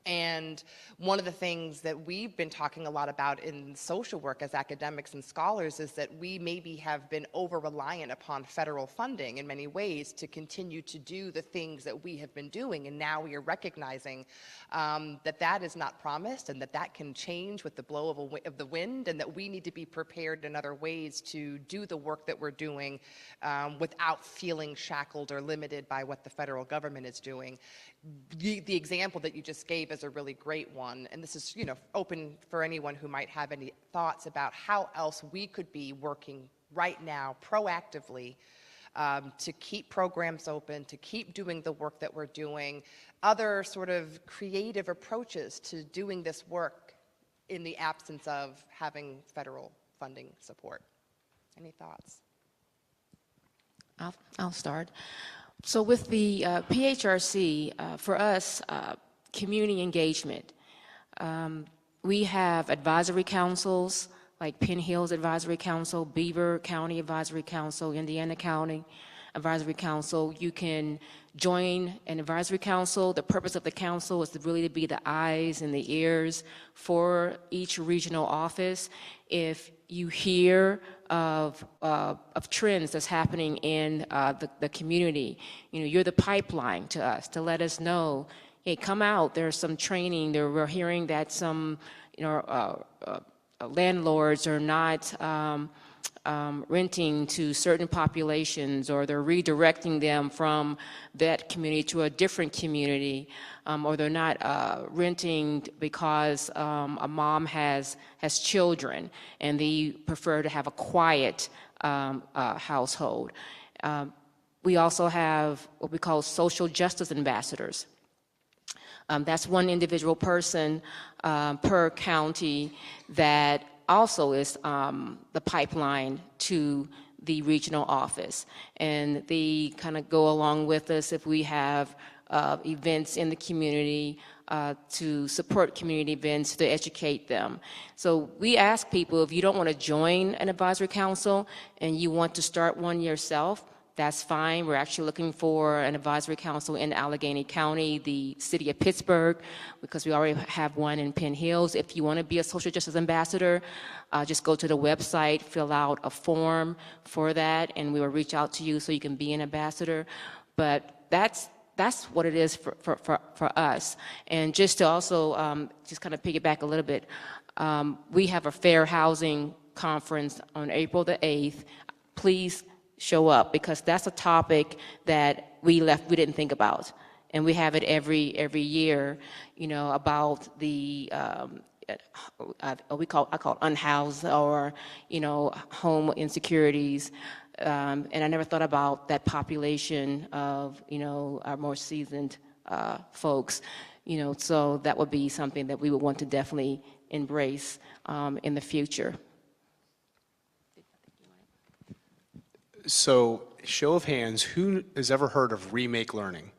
And one of the things that we've been talking a lot about in social work as academics and scholars is that we maybe have been over-reliant upon federal funding in many ways to continue to do the things that we have been doing. And now we are recognizing that is not promised, and that can change with the blow of the wind, and that we need to be prepared in other ways to do the work that we're doing without feeling shackled or limited by what the federal government is doing. The example that you just gave is a really great one, and this is, open for anyone who might have any thoughts about how else we could be working right now proactively to keep programs open, to keep doing the work that we're doing, other sort of creative approaches to doing this work in the absence of having federal funding support. Any thoughts? I'll start. So with the PHRC, for us, community engagement, we have advisory councils like Penn Hills Advisory Council, Beaver County Advisory Council, Indiana County Advisory Council. You can join an advisory council. The purpose of the council is to really be the eyes and the ears for each regional office. If you hear of trends that's happening in the community, you're the pipeline to us to let us know, hey, come out, there's some training. We're hearing that some landlords are not renting to certain populations, or they're redirecting them from that community to a different community, or they're not renting because a mom has children and they prefer to have a quiet household. We also have what we call social justice ambassadors. That's one individual person per county that also is the pipeline to the regional office. And they kind of go along with us if we have events in the community to support community events, to educate them. So we ask people, if you don't want to join an advisory council and you want to start one yourself, that's fine. We're actually looking for an advisory council in Allegheny County, the city of Pittsburgh, because we already have one in Penn Hills. If you want to be a social justice ambassador, just go to the website, fill out a form for that, and we will reach out to you so you can be an ambassador. But that's what it is for us. And just to also just kind of piggyback a little bit, we have a fair housing conference on April the 8th. Please show up, because that's a topic that we didn't think about, and we have it every year. About the I call it unhoused, or home insecurities, and I never thought about that population of our more seasoned folks. So that would be something that we would want to definitely embrace in the future. So, show of hands, who has ever heard of Remake Learning?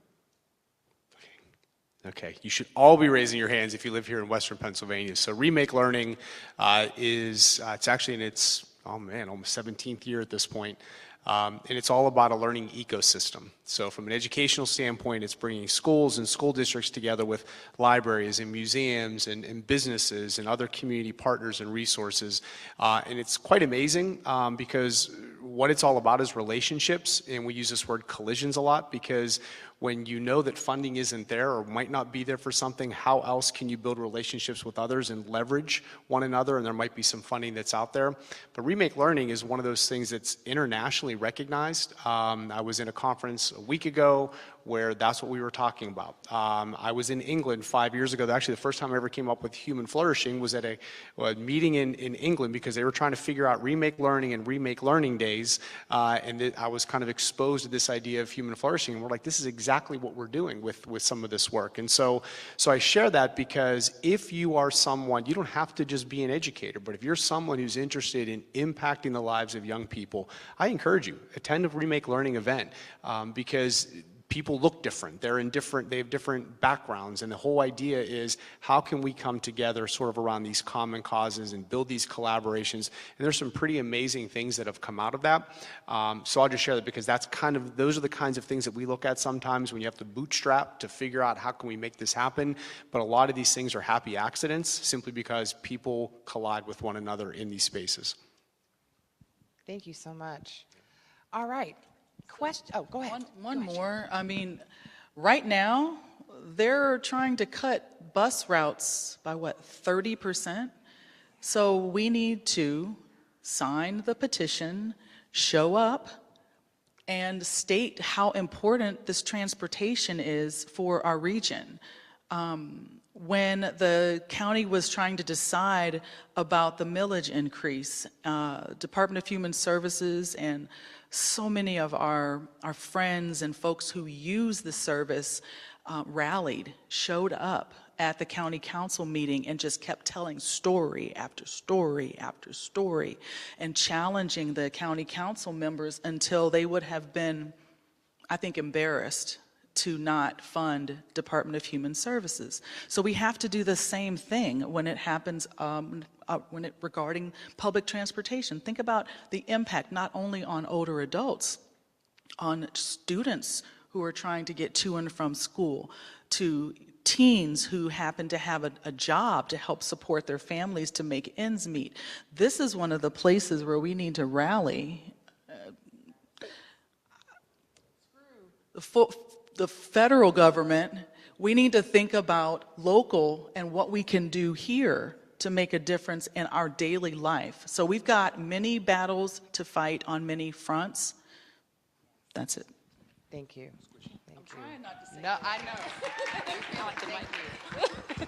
Okay, you should all be raising your hands if you live here in Western Pennsylvania. So Remake Learning it's actually in its, almost 17th year at this point. And it's all about a learning ecosystem. So from an educational standpoint, it's bringing schools and school districts together with libraries and museums and businesses and other community partners and resources. And it's quite amazing because what it's all about is relationships, and we use this word collisions a lot, because when you know that funding isn't there or might not be there for something, how else can you build relationships with others and leverage one another? And there might be some funding that's out there. But Remake Learning is one of those things that's internationally recognized. I was in a conference a week ago where that's what we were talking about. I was in England 5 years ago. Actually, the first time I ever came up with human flourishing was at a meeting in England, because they were trying to figure out Remake Learning and Remake Learning Days. And I was kind of exposed to this idea of human flourishing. And we're like, this is exactly what we're doing with some of this work. And so I share that because if you are someone, you don't have to just be an educator, but if you're someone who's interested in impacting the lives of young people, I encourage you, attend a Remake Learning event, because people look different. They have different backgrounds, and the whole idea is how can we come together sort of around these common causes and build these collaborations. And there's some pretty amazing things that have come out of that. So I'll just share that, because those are the kinds of things that we look at sometimes when you have to bootstrap to figure out how can we make this happen. But a lot of these things are happy accidents, simply because people collide with one another in these spaces. Thank you so much. All right. Go ahead. One more. I mean, right now, they're trying to cut bus routes by 30%? So we need to sign the petition, show up, and state how important this transportation is for our region. When the county was trying to decide about the millage increase, Department of Human Services and so many of our friends and folks who use the service rallied, showed up at the county council meeting and just kept telling story after story after story and challenging the county council members until they would have been, I think, embarrassed to not fund Department of Human Services. So we have to do the same thing when it happens regarding public transportation. Think about the impact not only on older adults, on students who are trying to get to and from school, to teens who happen to have a job to help support their families to make ends meet. This is one of the places where we need to rally. The federal government, we need to think about local and what we can do here to make a difference in our daily life. So we've got many battles to fight on many fronts. That's it. Thank you. I'm trying not to say No, I know. Thank you.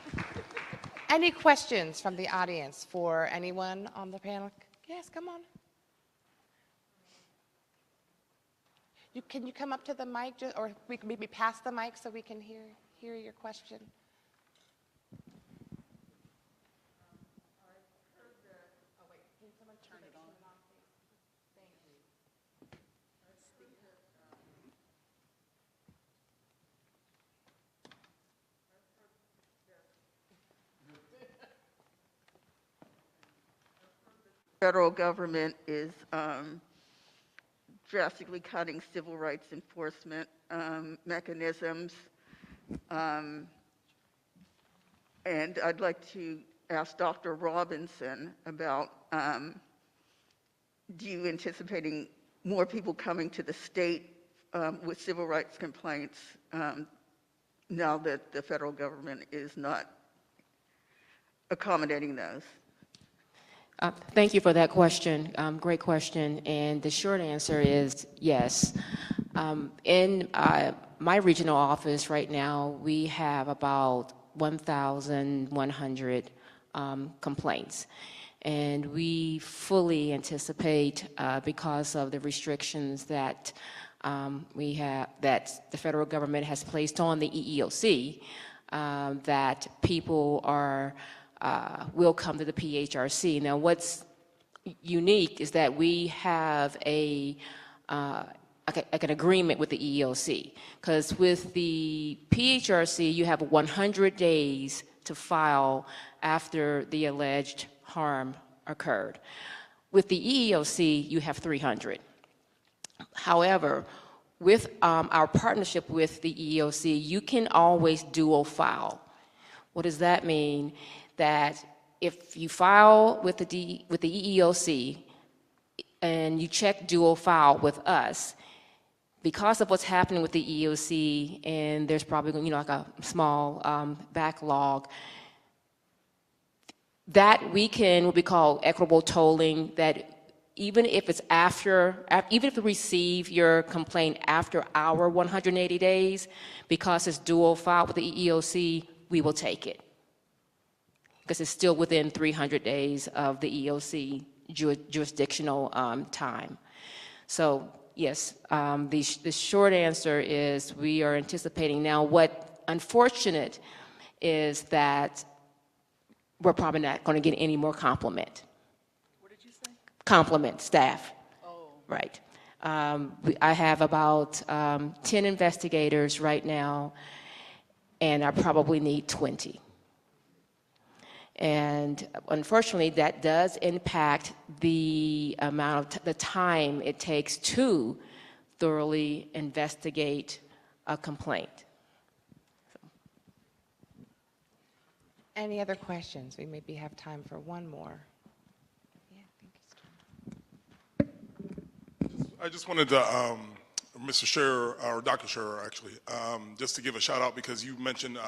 Any questions from the audience for anyone on the panel? Yes, come on. Can you come up to the mic, or we can maybe pass the mic so we can hear your question? Federal government is drastically cutting civil rights enforcement mechanisms. And I'd like to ask Dr. Robinson about, do you anticipating more people coming to the state with civil rights complaints now that the federal government is not accommodating those? Thank you for that question. Great question. And the short answer is yes. In my regional office right now, we have about 1,100 complaints. And we fully anticipate, because of the restrictions that we have, that the federal government has placed on the EEOC, that people will come to the PHRC. Now, what's unique is that we have an agreement with the EEOC, because with the PHRC, you have 100 days to file after the alleged harm occurred. With the EEOC, you have 300. However, with our partnership with the EEOC, you can always dual file. What does that mean? That if you file with the EEOC and you check dual file with us, because of what's happening with the EEOC, and there's probably like a small backlog, that we can what we call equitable tolling, that even if it's even if we receive your complaint after our 180 days, because it's dual file with the EEOC, we will take it, because it's still within 300 days of the EEOC jurisdictional time. So yes, the short answer is we are anticipating. Now, what unfortunate is that we're probably not going to get any more compliment. What did you say? Compliment staff. Oh. Right. I have about 10 investigators right now, and I probably need 20. And unfortunately, that does impact the amount of the time it takes to thoroughly investigate a complaint. Any other questions? We maybe have time for one more. Yeah, thank you. I just wanted to, Mr. Scherer, or Dr. Scherer actually, just to give a shout out, because you mentioned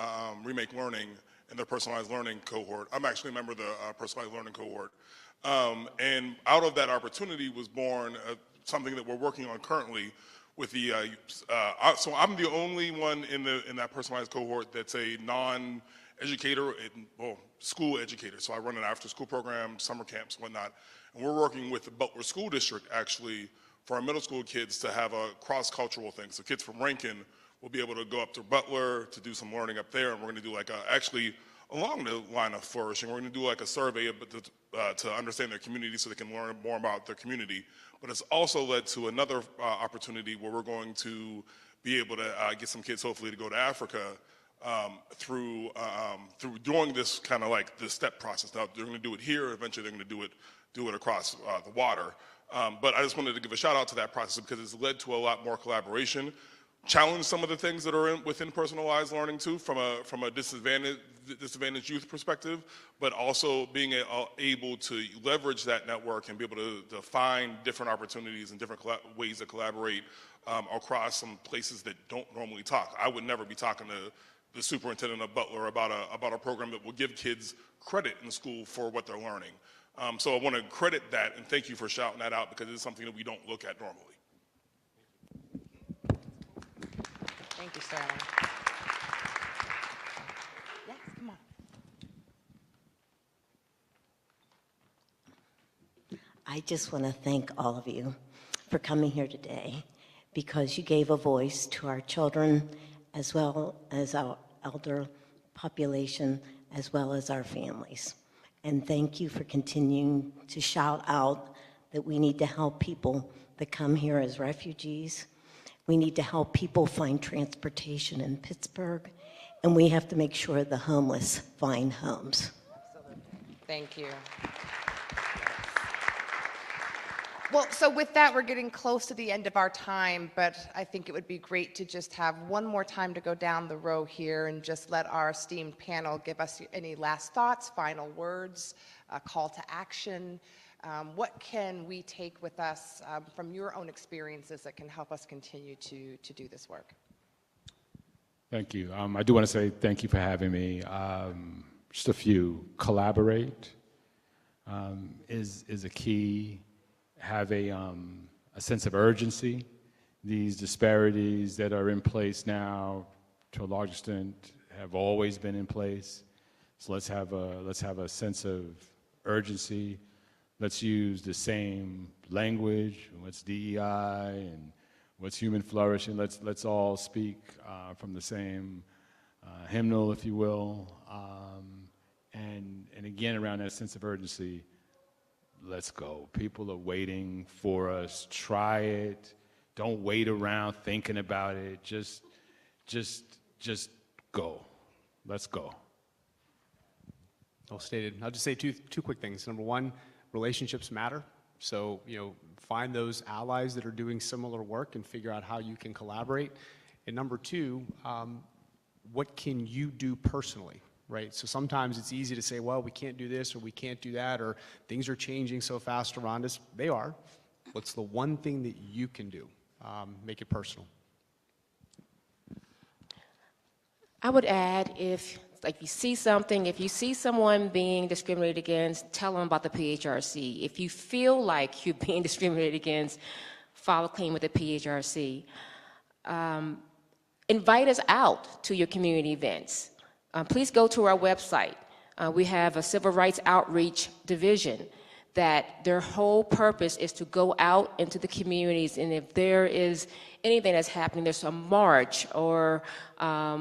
Remake Learning and their personalized learning cohort. I'm actually a member of the personalized learning cohort. And out of that opportunity was born something that we're working on currently, with the, so I'm the only one in that personalized cohort that's a non-educator, well, school educator. So I run an after-school program, summer camps, whatnot. And we're working with the Butler School District, actually, for our middle school kids to have a cross-cultural thing. So kids from Rankin will be able to go up to Butler to do some learning up there, and we're going to do like actually along the line of Flourishing, we're going to do like a survey to understand their community so they can learn more about their community. But it's also led to another opportunity where we're going to be able to get some kids hopefully to go to Africa through doing this kind of like the step process. Now they're going to do it here. Eventually they're going to do it across the water. But I just wanted to give a shout out to that process because it's led to a lot more collaboration, challenge some of the things that are within personalized learning too, from a disadvantaged youth perspective, but also being able to leverage that network and be able to find different opportunities and different ways to collaborate across some places that don't normally talk. I would never be talking to the superintendent of Butler about a program that will give kids credit in school for what they're learning. So I want to credit that and thank you for shouting that out because it's something that we don't look at normally. Thank you, Sterling. Yes, come on. I just want to thank all of you for coming here today because you gave a voice to our children as well as our elder population as well as our families. And thank you for continuing to shout out that we need to help people that come here as refugees. We need to help people find transportation in Pittsburgh, and we have to make sure the homeless find homes. Absolutely. Thank you. Well, so with that, we're getting close to the end of our time, but I think it would be great to just have one more time to go down the row here and just let our esteemed panel give us any last thoughts, final words, a call to action. What can we take with us from your own experiences that can help us continue to do this work? Thank you. I do want to say thank you for having me. Just a few. Collaborate is a key. Have a sense of urgency. These disparities that are in place now, to a large extent, have always been in place. So let's have a sense of urgency. Let's use the same language. What's DEI and what's human flourishing? Let's all speak from the same hymnal, if you will. And again, around that sense of urgency. Let's go. People are waiting for us. Try it. Don't wait around thinking about it. Just go. Let's go. Well stated. I'll just say two quick things. Number one, relationships matter. So, find those allies that are doing similar work and figure out how you can collaborate. And number two, what can you do personally? Right? So sometimes it's easy to say, well, we can't do this or we can't do that or things are changing so fast around us. They are. What's the one thing that you can do? Make it personal. I would add if you see something, if you see someone being discriminated against, tell them about the PHRC. If you feel like you're being discriminated against, file a claim with the PHRC. Invite us out to your community events. Please go to our website. We have a civil rights outreach division that their whole purpose is to go out into the communities, and if there is anything that's happening, there's a march or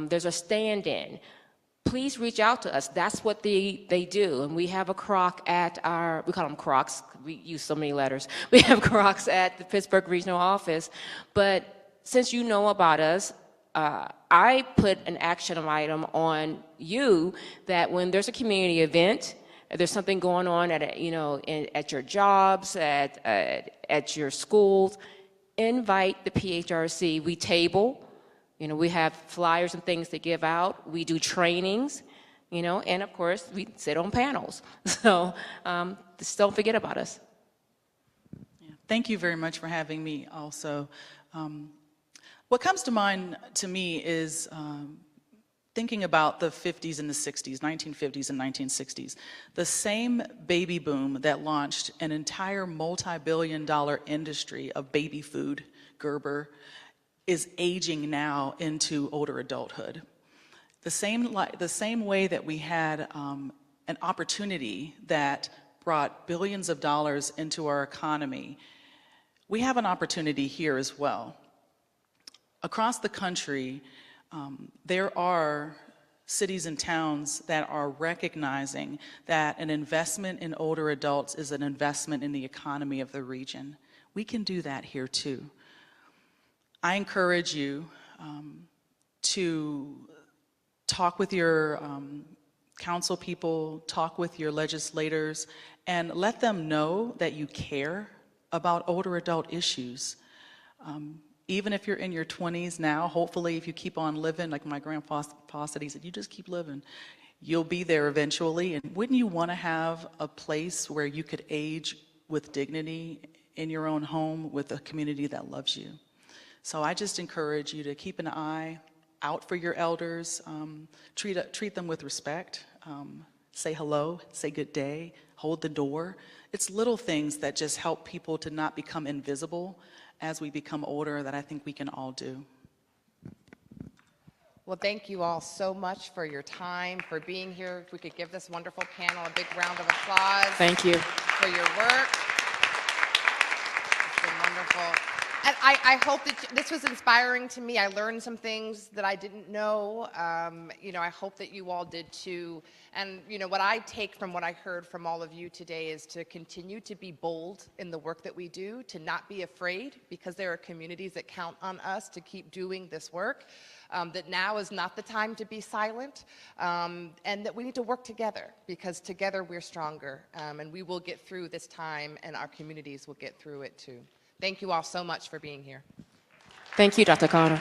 there's a stand-in, please reach out to us. That's what they do. And we have a croc at we call them crocs, we use so many letters. We have crocs at the Pittsburgh Regional Office. But since you know about us, I put an action item on you that when there's a community event, there's something going on at your jobs, at your schools, invite the PHRC. We table, we have flyers and things to give out. We do trainings, and of course we sit on panels. So just don't forget about us. Yeah. Thank you very much for having me also. What comes to mind to me is thinking about the 50s and the 60s, 1950s and 1960s. The same baby boom that launched an entire multi-billion-dollar industry of baby food, Gerber, is aging now into older adulthood. The same way that we had an opportunity that brought billions of dollars into our economy, we have an opportunity here as well. Across the country, there are cities and towns that are recognizing that an investment in older adults is an investment in the economy of the region. We can do that here too. I encourage you to talk with your council people, talk with your legislators, and let them know that you care about older adult issues. Even if you're in your 20s now, hopefully if you keep on living, like my grandpa said, he said, you just keep living, you'll be there eventually. And wouldn't you want to have a place where you could age with dignity in your own home with a community that loves you? So I just encourage you to keep an eye out for your elders, treat them with respect, say hello, say good day, hold the door. It's little things that just help people to not become invisible as we become older that I think we can all do. Well, thank you all so much for your time, for being here. If we could give this wonderful panel a big round of applause. Thank you. For your work. It's been wonderful. And I hope that this was inspiring to me. I learned some things that I didn't know. I hope that you all did too. And what I take from what I heard from all of you today is to continue to be bold in the work that we do, to not be afraid, because there are communities that count on us to keep doing this work, that now is not the time to be silent, and that we need to work together, because together we're stronger, and we will get through this time, and our communities will get through it too. Thank you all so much for being here. Thank you, Dr. Carter.